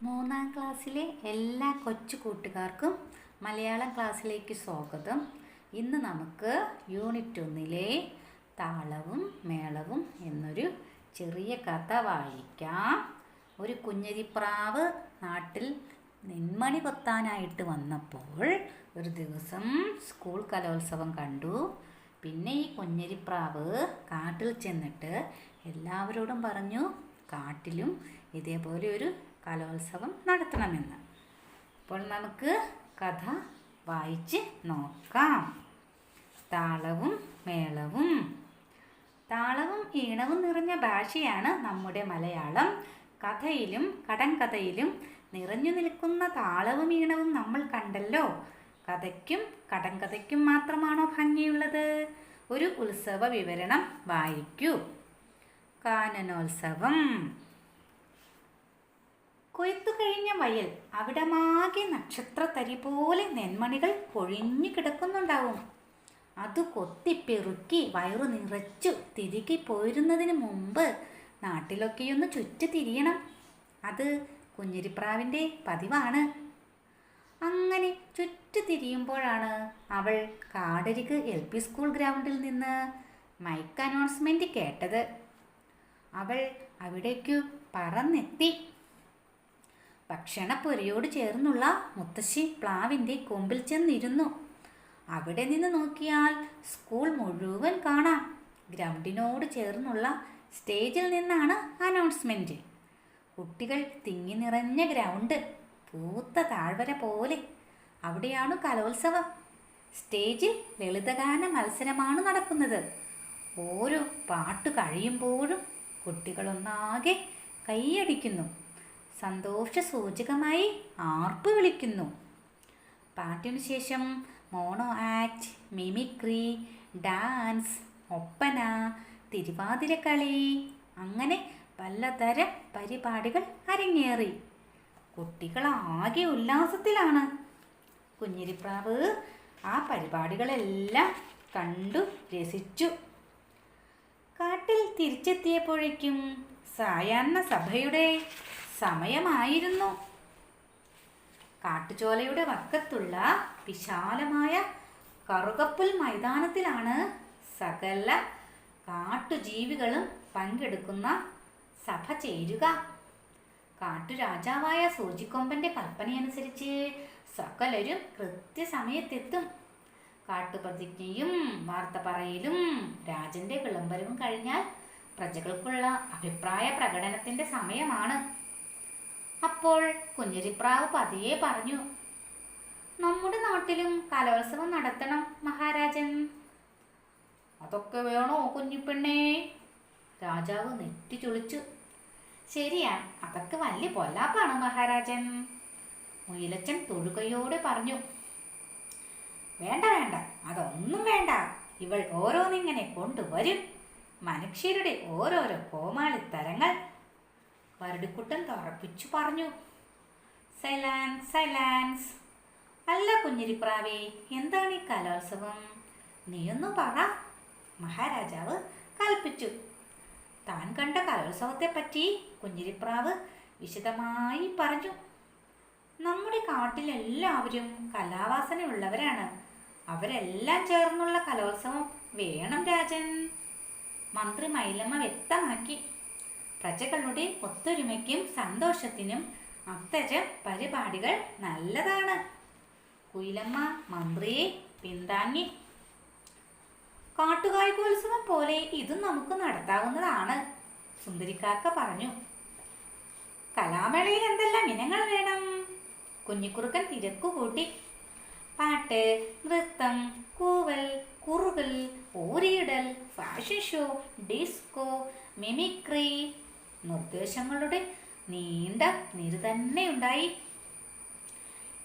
മൂന്നാം ക്ലാസ്സിലെ എല്ലാ കൊച്ചു കൂട്ടുകാർക്കും മലയാളം ക്ലാസ്സിലേക്ക് സ്വാഗതം. ഇന്ന് നമുക്ക് യൂണിറ്റ് 1 താളവും മേളവും എന്നൊരു ചെറിയ കഥ വായിക്കാം. ഒരു കുഞ്ഞരിപ്രാവ് നാട്ടിൽ നെന്മണി കൊത്താനായിട്ട് വന്നപ്പോൾ ഒരു ദിവസം സ്കൂൾ കലോത്സവം കണ്ടു. പിന്നെ ഈ കുഞ്ഞരിപ്രാവ് കാട്ടിൽ ചെന്നിട്ട് എല്ലാവരോടും പറഞ്ഞു, കാട്ടിലും ഇതേപോലെ ഒരു കലോത്സവം നടത്തണമെന്ന്. അപ്പോൾ നമുക്ക് കഥ വായിച്ച് നോക്കാം. താളവും മേളവും. താളവും ഈണവും നിറഞ്ഞ ഭാഷയാണ് നമ്മുടെ മലയാളം. കഥയിലും കടങ്കഥയിലും നിറഞ്ഞു നിൽക്കുന്ന താളവും ഈണവും നമ്മൾ കണ്ടല്ലോ. കഥയ്ക്കും കടങ്കഥയ്ക്കും മാത്രമാണോ ഭംഗിയുള്ളത്? ഒരു ഉത്സവ വിവരണം വായിക്കൂ. കാനനോത്സവം. കൊയ്ത്തു കഴിഞ്ഞ വയൽ, അവിടമാകെ നക്ഷത്രത്തരി പോലെ നെന്മണികൾ പൊഴിഞ്ഞു കിടക്കുന്നുണ്ടാവും. അത് കൊത്തിപ്പെറുക്കി വയറു നിറച്ചു തിരികെ പോരുന്നതിന് മുമ്പ് നാട്ടിലൊക്കെയൊന്ന് ചുറ്റി തിരിയണം. അത് കുഞ്ഞരിപ്രാവിൻ്റെ പതിവാണ്. അങ്ങനെ ചുറ്റി തിരിയുമ്പോഴാണ് അവൾ കാടരിക് LP സ്കൂൾ ഗ്രൗണ്ടിൽ നിന്ന് മൈക്ക് അനൗൺസ്മെന്റ് കേട്ടത്. അവൾ അവിടേക്കു പറന്നെത്തി. ഭക്ഷണപ്പുരയോട് ചേർന്നുള്ള മുത്തശ്ശി പ്ലാവിൻ്റെ കൊമ്പിൽ ചെന്നിരുന്നു. അവിടെ നിന്ന് നോക്കിയാൽ സ്കൂൾ മുഴുവൻ കാണാം. ഗ്രൗണ്ടിനോട് ചേർന്നുള്ള സ്റ്റേജിൽ നിന്നാണ് അനൗൺസ്മെന്റ്. കുട്ടികൾ തിങ്ങി നിറഞ്ഞ ഗ്രൗണ്ട്, പൂത്ത താഴ്വര പോലെ. അവിടെയാണ് കലോത്സവം. സ്റ്റേജിൽ ലളിതഗാന മത്സരമാണ് നടക്കുന്നത്. ഓരോ പാട്ട് കഴിയുമ്പോഴും കുട്ടികളൊന്നാകെ കൈയടിക്കുന്നു. സന്തോഷസൂചകമായി ആർപ്പ് വിളിക്കുന്നു. പാട്ടിനു ശേഷം mono act, mimicry, dance, Oppana, Thiruvathirakali, അങ്ങനെ പലതരം പരിപാടികൾ അരങ്ങേറി. കുട്ടികൾ ആകെ ഉല്ലാസത്തിലാണ്. കുഞ്ഞരിപ്രാവ് ആ പരിപാടികളെല്ലാം കണ്ടു രസിച്ചു. കാട്ടിൽ തിരിച്ചെത്തിയപ്പോഴേക്കും സായാഹ്ന സഭയുടെ സമയമായിരുന്നു. കാട്ടുചോലയുടെ വക്കത്തുള്ള വിശാലമായ കറുകപ്പുൽ മൈതാനത്തിലാണ് സകല കാട്ടുജീവികളും പങ്കെടുക്കുന്ന സഭ ചേരുക. കാട്ടുരാജാവായ സൂചിക്കൊമ്പന്റെ കൽപ്പനയനുസരിച്ച് സകലരും കൃത്യസമയത്തെത്തും. കാട്ടുപ്രതിജ്ഞയും വാർത്ത പറയലും രാജന്റെ വിളംബരവും കഴിഞ്ഞാൽ പ്രജകൾക്കുള്ള അഭിപ്രായ പ്രകടനത്തിന്റെ സമയമാണ്. അപ്പോൾ കുഞ്ഞരിപ്രാവ് പതിയെ പറഞ്ഞു, നമ്മുടെ നാട്ടിലും കലോത്സവം നടത്തണം മഹാരാജൻ. അതൊക്കെ വേണോ കുഞ്ഞിപ്പെണ്ണേ? രാജാവ് നെറ്റി ചുളിച്ചു. ശരിയാ, അതൊക്കെ വലിയ പൊല്ലാപ്പാണ് മഹാരാജൻ. മുയിലച്ചൻ തൊഴുകയോടെ പറഞ്ഞു. വേണ്ട വേണ്ട, അതൊന്നും വേണ്ട. ഇവൾ ഓരോന്നിങ്ങനെ കൊണ്ടുവരും. മനുഷ്യരുടെ ഓരോരോ കോമാളിത്തരങ്ങൾ. കരടിക്കുട്ടൻ തറപ്പിച്ചു പറഞ്ഞു. Silence silence. അല്ല കുഞ്ഞരിപ്രാവേ, എന്താണ് ഈ കലോത്സവം? നീയൊന്നു പറ, മഹാരാജാവ് കൽപ്പിച്ചു. താൻ കണ്ട കലോത്സവത്തെപ്പറ്റി കുഞ്ഞരിപ്രാവ് വിശദമായി പറഞ്ഞു. നമ്മുടെ കാട്ടിലെല്ലാവരും കലാവാസനയുള്ളവരാണ്. അവരെല്ലാം ചേർന്നുള്ള കലോത്സവം വേണം രാജൻ. മന്ത്രി മൈലമ്മ വ്യക്തമാക്കി. പ്രജകളുടെ ഒത്തൊരുമയ്ക്കും സന്തോഷത്തിനും അത്തരം പരിപാടികൾ നല്ലതാണ്. കുയിലമ്മ മന്ത്രിയെ പിന്താങ്ങി. കാട്ടുകായികോത്സവം പോലെ ഇതും നമുക്ക് നടത്താവുന്നതാണ്, സുന്ദരിക്കാക്ക പറഞ്ഞു. കലാമേളയിൽ എന്തെല്ലാം ഇനങ്ങൾ വേണം? കുഞ്ഞിക്കുറുക്കൻ തിരക്കുകൂട്ടി. പാട്ട്, നൃത്തം, കൂവൽ, കുറുകൽ, ഓരിയിടൽ, ഫാഷൻ ഷോ, ഡിസ്കോ, മിമിക്രി. നിർദ്ദേശങ്ങളുടെ നീണ്ട നിര തന്നെ ഉണ്ടായി.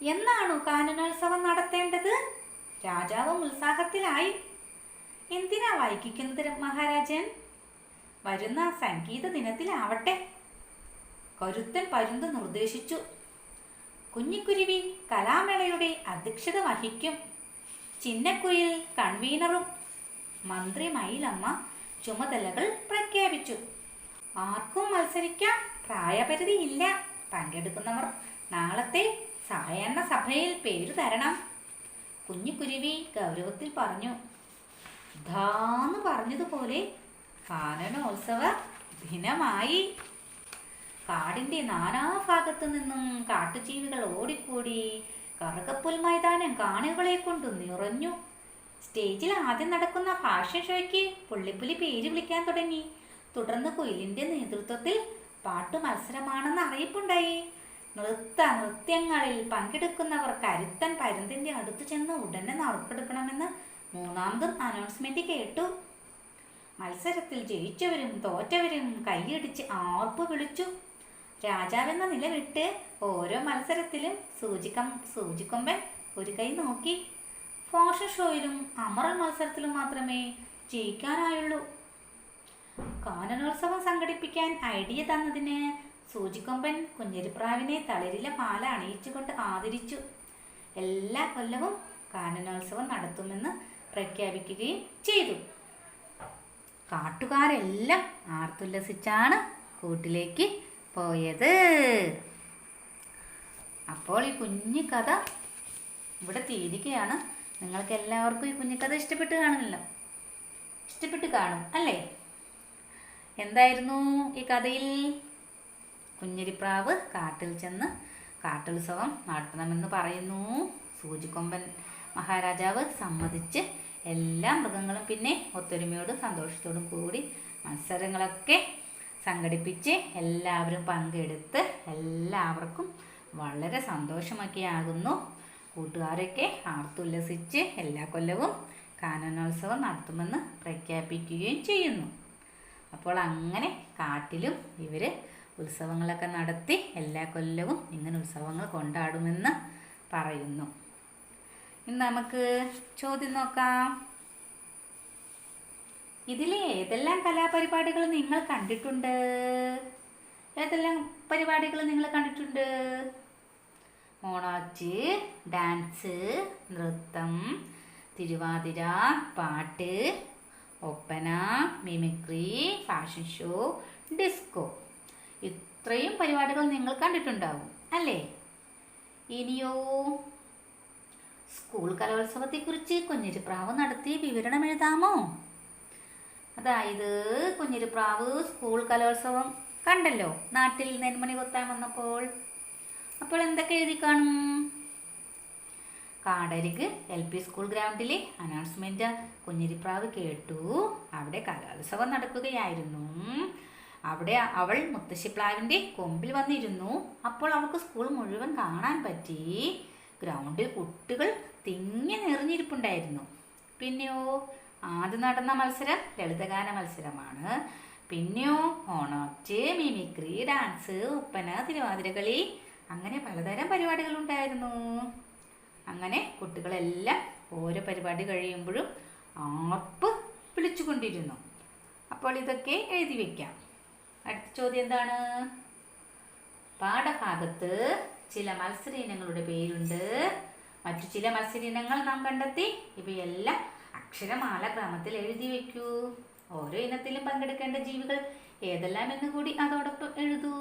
എന്നാണു കാനനോത്സവം നടത്തേണ്ടത്? രാജാവും ഉത്സാഹത്തിലായി. എന്തിനാ വൈകിക്കുന്നത് മഹാരാജൻ? വരുന്ന സംഗീത ദിനത്തിലാവട്ടെ, കരുത്തൻ പരുന്ത് നിർദ്ദേശിച്ചു. കുഞ്ഞിക്കുരുവി കലാമേളയുടെ അധ്യക്ഷത വഹിക്കും. ചിന്നക്കുയിൽ കൺവീനറും. മന്ത്രി മയിലമ്മ ചുമതലകൾ പ്രഖ്യാപിച്ചു. ആർക്കും മത്സരിക്കാം, പ്രായപരിധിയില്ല. പങ്കെടുക്കുന്നവർ നാളത്തെ സായാഹ്ന സഭയിൽ പേര് തരണം. കുഞ്ഞുകുരുവി ഗൗരവത്തിൽ പറഞ്ഞു. ധാന്ന് പറഞ്ഞതുപോലെ കാനനോത്സവ ദിനമായി. കാടിന്റെ നാനാഭാഗത്തു നിന്നും കാട്ടുജീവികൾ ഓടിക്കൂടി കറുകപ്പുൽ മൈതാനം കാണികളെ കൊണ്ട് നിറഞ്ഞു. സ്റ്റേജിൽ ആദ്യം നടക്കുന്ന ഫാഷൻ ഷോയ്ക്ക് പുള്ളിപ്പുലി പേര് വിളിക്കാൻ തുടങ്ങി. തുടർന്ന് കുയിലിന്റെ നേതൃത്വത്തിൽ പാട്ടു മത്സരമാണെന്ന് അറിയിപ്പുണ്ടായി. നൃത്യങ്ങളിൽ പങ്കെടുക്കുന്നവർ കരുത്തൻ പരുന്തിന്റെ അടുത്ത് ചെന്ന് ഉടനെ നറുക്കെടുക്കണമെന്ന് മൂന്നാമതും അനൗൺസ്മെന്റ് കേട്ടു. മത്സരത്തിൽ ജയിച്ചവരും തോറ്റവരും കൈയടിച്ച് ആർപ്പ് വിളിച്ചു. രാജാവെന്ന നില വിട്ട് ഓരോ മത്സരത്തിലും സൂചിക്കൊമ്പൻ ഒരു കൈ നോക്കി. ഫാഷൻ ഷോയിലും അമറൽ മത്സരത്തിലും മാത്രമേ ജയിക്കാനായുള്ളൂ. കാനനോത്സവം സംഘടിപ്പിക്കാൻ ഐഡിയ തന്നതിന് സൂചിക്കൊമ്പൻ കുഞ്ഞിരിപ്രാവിനെ തളിരിലെ മാല അണിയിച്ചുകൊണ്ട് ആദരിച്ചു. എല്ലാ കൊല്ലവും കാനനോത്സവം നടത്തുമെന്ന് പ്രഖ്യാപിക്കുകയും ചെയ്തു. കാട്ടുകാരെല്ലാം ആർത്തുല്ലസിച്ചാണ് കൂട്ടിലേക്ക് പോയത്. അപ്പോൾ ഈ കുഞ്ഞു കഥ ഇവിടെ തീരുകയാണ്. നിങ്ങൾക്ക് എല്ലാവർക്കും ഈ കുഞ്ഞു കഥ ഇഷ്ടപ്പെട്ട് കാണും അല്ലേ? എന്തായിരുന്നു ഈ കഥയിൽ? കുഞ്ഞിരിപ്രാവ് കാട്ടിൽ ചെന്ന് കാട്ടുത്സവം നടത്തണമെന്ന് പറയുന്നു. സൂചിക്കൊമ്പൻ മഹാരാജാവ് സമ്മതിച്ച് എല്ലാ മൃഗങ്ങളും പിന്നെ ഒത്തൊരുമയോടും സന്തോഷത്തോടും കൂടി മത്സരങ്ങളൊക്കെ സംഘടിപ്പിച്ച് എല്ലാവരും പങ്കെടുത്ത് എല്ലാവർക്കും വളരെ സന്തോഷമൊക്കെ ആകുന്നു. കൂട്ടുകാരൊക്കെ ആർത്തുല്ലസിച്ച് എല്ലാ കൊല്ലവും കാനനോത്സവം നടത്തുമെന്ന് പ്രഖ്യാപിക്കുകയും ചെയ്യുന്നു. അപ്പോൾ അങ്ങനെ കാട്ടിലും ഇവർ ഉത്സവങ്ങളൊക്കെ നടത്തി എല്ലാ കൊല്ലവും ഇങ്ങനെ ഉത്സവങ്ങൾ കൊണ്ടാടുമെന്ന് പറയുന്നു. ഇനി നമുക്ക് ചോദ്യം നോക്കാം. ഇതിലെ ഏതെല്ലാം കലാപരിപാടികൾ നിങ്ങൾ കണ്ടിട്ടുണ്ട്? ഏതെല്ലാം പരിപാടികൾ നിങ്ങൾ കണ്ടിട്ടുണ്ട്? മോണാക്ട്, ഡാൻസ്, നൃത്തം, തിരുവാതിര, പാട്ട്, Oppana, mimicry, fashion show, disco. ഇത്രയും പരിപാടികൾ നിങ്ങൾ കണ്ടിട്ടുണ്ടാവും അല്ലേ? ഇനിയോ സ്കൂൾ കലോത്സവത്തെക്കുറിച്ച് കുഞ്ഞിരിപ്രാവ് നടത്തിയ വിവരണം എഴുതാമോ? അതായത് കുഞ്ഞിരിപ്രാവ് സ്കൂൾ കലോത്സവം കണ്ടല്ലോ നാട്ടിൽ നെന്മണി കൊത്താൻ വന്നപ്പോൾ. അപ്പോൾ എന്തൊക്കെ എഴുതി കാണും? കാടരിക് LP സ്കൂൾ ഗ്രൗണ്ടിലെ അനൗൺസ്മെന്റ് കുഞ്ഞിരിപ്രാവ് കേട്ടു. അവിടെ കലോത്സവം നടക്കുകയായിരുന്നു. അവിടെ അവൾ മുത്തശ്ശിപ്ലാവിൻ്റെ കൊമ്പിൽ വന്നിരുന്നു. അപ്പോൾ അവൾക്ക് സ്കൂൾ മുഴുവൻ കാണാൻ പറ്റി. ഗ്രൗണ്ടിൽ കുട്ടികൾ തിങ്ങി നിറഞ്ഞിരിപ്പുണ്ടായിരുന്നു. പിന്നെയോ ആദ്യം നടന്ന മത്സരം ലളിതഗാന മത്സരമാണ്. പിന്നെയോ ഓണാക്ട്, മിമിക്രി, ഡാൻസ്, ഒപ്പന, തിരുവാതിരകളി, അങ്ങനെ പലതരം പരിപാടികളുണ്ടായിരുന്നു. അങ്ങനെ കുട്ടികളെല്ലാം ഓരോ പരിപാടി കഴിയുമ്പോഴും ആർപ്പ് വിളിച്ചുകൊണ്ടിരുന്നു. അപ്പോൾ ഇതൊക്കെ എഴുതി വയ്ക്കാം. അടുത്ത ചോദ്യം എന്താണ്? പാഠഭാഗത്ത് ചില മത്സര ഇനങ്ങളുടെ പേരുണ്ട്. മറ്റു ചില മത്സര ഇനങ്ങൾ നാം കണ്ടെത്തി. ഇവയെല്ലാം അക്ഷരമാല ക്രമത്തിൽ എഴുതി വയ്ക്കൂ. ഓരോ ഇനത്തിലും പങ്കെടുക്കേണ്ട ജീവികൾ ഏതെല്ലാം എന്ന് കൂടി അതോടൊപ്പം എഴുതൂ.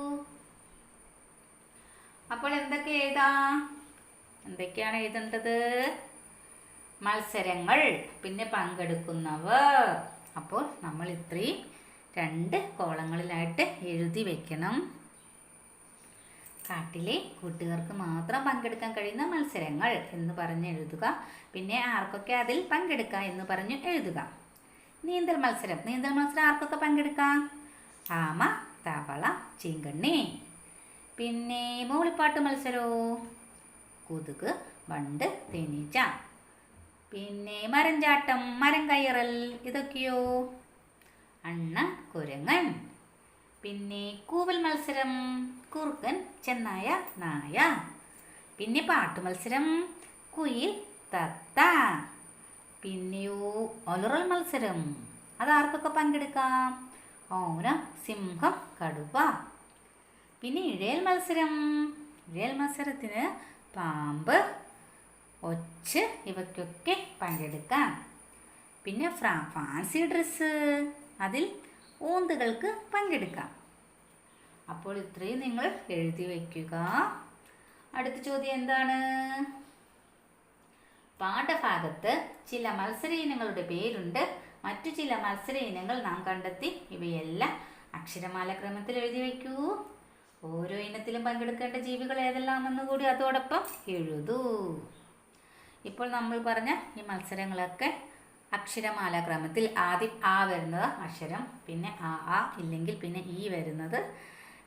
അപ്പോൾ എന്തൊക്കെ എഴുതാം? എന്തൊക്കെയാണ് എഴുതേണ്ടത്? മത്സരങ്ങൾ, പിന്നെ പങ്കെടുക്കുന്നവർ. അപ്പോൾ നമ്മൾ ഇത്രയും 2 കോളങ്ങളിലായിട്ട് എഴുതി വെക്കണം. കാട്ടിലെ കൂട്ടുകാർക്ക് മാത്രം പങ്കെടുക്കാൻ കഴിയുന്ന മത്സരങ്ങൾ എന്ന് പറഞ്ഞ് എഴുതുക. പിന്നെ ആർക്കൊക്കെ അതിൽ പങ്കെടുക്കാം എന്ന് പറഞ്ഞ് എഴുതുക. നീന്തൽ മത്സരം ആർക്കൊക്കെ പങ്കെടുക്കാം? ആമ, തവള, ചീങ്കണ്ണി. പിന്നെ മൂളിപ്പാട്ട് മത്സരമോ? കൊതുക്, വണ്ട്, തേനീച്ച. പിന്നെ മരം ചാട്ടം, മരം കയറൽ, ഇതൊക്കെയോ? അണ്ണ, കുരങ്ങൻ. പിന്നെ കൂവൽ മത്സരം, കുറുക്കൻ, ചെന്നായ, നായ. പിന്നെ പാട്ട് മത്സരം, കുയിൽ, തത്ത. പിന്നെയോ ഒലറൽ മത്സരം, അതാർക്കൊക്കെ പങ്കെടുക്കാം? ഓന, സിംഹം, കടുവ. പിന്നെ ഇഴയൽ മത്സരത്തിന് പാമ്പ്, ഒച്ച്, ഇവയ്ക്കൊക്കെ പങ്കെടുക്കാം. പിന്നെ ഫാൻസി ഡ്രസ്സ്, അതിൽ ഊന്തുകൾക്ക് പങ്കെടുക്കാം. അപ്പോൾ ഇത്രയും നിങ്ങൾ എഴുതി വയ്ക്കുക. അടുത്ത ചോദ്യം എന്താണ്? പാഠഭാഗത്ത് ചില മത്സര ഇനങ്ങളുടെ പേരുണ്ട്. മറ്റു ചില മത്സര ഇനങ്ങൾ നാം കണ്ടെത്തി. ഇവയെല്ലാം അക്ഷരമാല ക്രമത്തിൽ എഴുതി വയ്ക്കൂ. ഓരോ ഇനത്തിലും പങ്കെടുക്കേണ്ട ജീവികൾ ഏതെല്ലാമെന്ന് കൂടി അതോടൊപ്പം എഴുതൂ. ഇപ്പോൾ നമ്മൾ പറഞ്ഞ ഈ മത്സരങ്ങളൊക്കെ അക്ഷരമാല ക്രമത്തിൽ ആദ്യം ആ വരുന്നത് അക്ഷരം, പിന്നെ ആ ഇല്ലെങ്കിൽ പിന്നെ ഈ വരുന്നത്,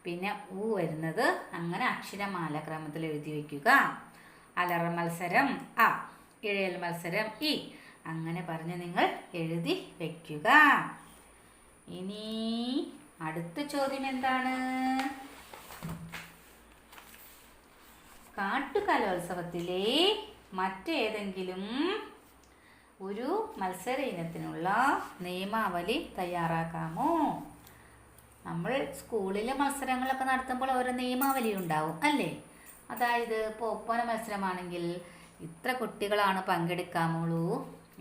പിന്നെ ഊ വരുന്നത്, അങ്ങനെ അക്ഷരമാല ക്രമത്തിൽ എഴുതി വയ്ക്കുക. അലറ മത്സരം അ, ഇഴയൽ മത്സരം ഇ, അങ്ങനെ പറഞ്ഞ് നിങ്ങൾ എഴുതി വയ്ക്കുക. ഇനി അടുത്ത ചോദ്യം എന്താണ്? കാട്ടുകലോത്സവത്തിലെ മറ്റേതെങ്കിലും ഒരു മത്സര ഇനത്തിനുള്ള നിയമാവലി തയ്യാറാക്കാമോ? നമ്മൾ സ്കൂളിൽ മത്സരങ്ങളൊക്കെ നടത്തുമ്പോൾ ഓരോ നിയമാവലി ഉണ്ടാവും അല്ലേ? അതായത് ഇപ്പോൾ ഒപ്പന മത്സരമാണെങ്കിൽ ഇത്ര കുട്ടികളാണ് പങ്കെടുക്കാമുള്ളൂ,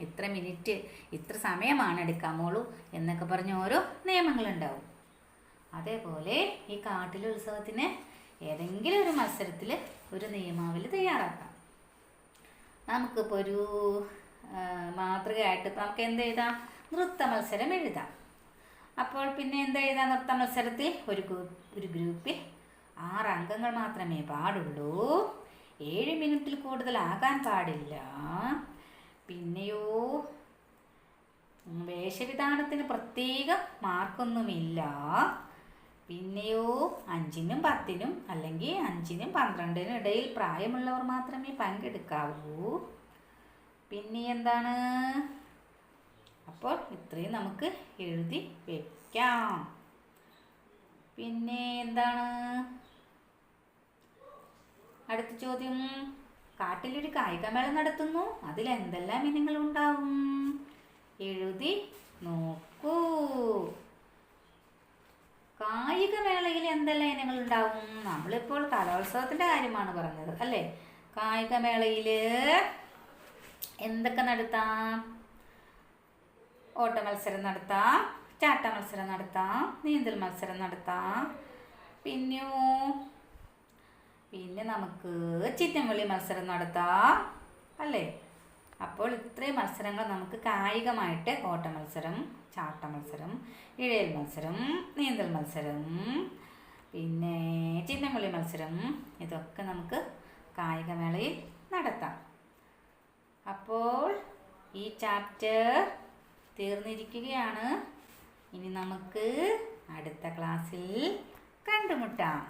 ഇത്ര മിനിറ്റ്, ഇത്ര സമയമാണ് എടുക്കാമുള്ളൂ എന്നൊക്കെ പറഞ്ഞ് ഓരോ നിയമങ്ങളുണ്ടാവും. അതേപോലെ ഈ കാട്ടിലെ ഉത്സവത്തിന് ഏതെങ്കിലും ഒരു മത്സരത്തിൽ ഒരു നിയമാവലി തയ്യാറാക്കാം. നമുക്കിപ്പോൾ ഒരു മാതൃകയായിട്ട് ഇപ്പം നമുക്ക് എന്ത് എഴുതാം? നൃത്ത മത്സരം എഴുതാം. അപ്പോൾ പിന്നെ എന്താ എഴുതാം? നൃത്ത മത്സരത്തിൽ ഒരു ഗ്രൂപ്പിൽ 6 അംഗങ്ങൾ മാത്രമേ പാടുള്ളൂ, 7 മിനിറ്റിൽ കൂടുതലാകാൻ പാടില്ല, പിന്നെയോ വേഷവിധാനത്തിന് പ്രത്യേക മാർക്കൊന്നുമില്ല, പിന്നെയോ 5നും 10നും അല്ലെങ്കിൽ 5നും 12നും ഇടയിൽ പ്രായമുള്ളവർ മാത്രമേ പങ്കെടുക്കാവൂ. പിന്നെ എന്താണ്? അപ്പോൾ ഇത്രയും നമുക്ക് എഴുതി വെക്കാം. പിന്നെ എന്താണ് അടുത്ത ചോദ്യം? കാട്ടിലൊരു കായികമേള നടത്തുന്നു, അതിൽ എന്തെല്ലാം ഇനങ്ങളുണ്ടാവും? എഴുതി നോക്കൂ. കായികമേളയിൽ എന്തെല്ലാം ഇനങ്ങളുണ്ടാവും? നമ്മളിപ്പോൾ കലോത്സവത്തിൻ്റെ കാര്യമാണ് പറഞ്ഞത് അല്ലേ? കായികമേളയിൽ എന്തൊക്കെ നടത്താം? ഓട്ട മത്സരം നടത്താം, ചാട്ട മത്സരം നടത്താം, നീന്തൽ മത്സരം നടത്താം, പിന്നെ നമുക്ക് ചിറ്റംകളി മത്സരം നടത്താം അല്ലേ? അപ്പോൾ ഇത്രയും മത്സരങ്ങൾ നമുക്ക് കായികമായിട്ട് ഓട്ട മത്സരം, ചാട്ട മത്സരം, ഇഴയൽ മത്സരം, നീന്തൽ മത്സരം, പിന്നെ ചിറ്റംകളി മത്സരം, ഇതൊക്കെ നമുക്ക് കായികമേളയിൽ നടത്താം. അപ്പോൾ ഈ ചാപ്റ്റർ തീർന്നിരിക്കുകയാണ്. ഇനി നമുക്ക് അടുത്ത ക്ലാസ്സിൽ കണ്ടുമുട്ടാം.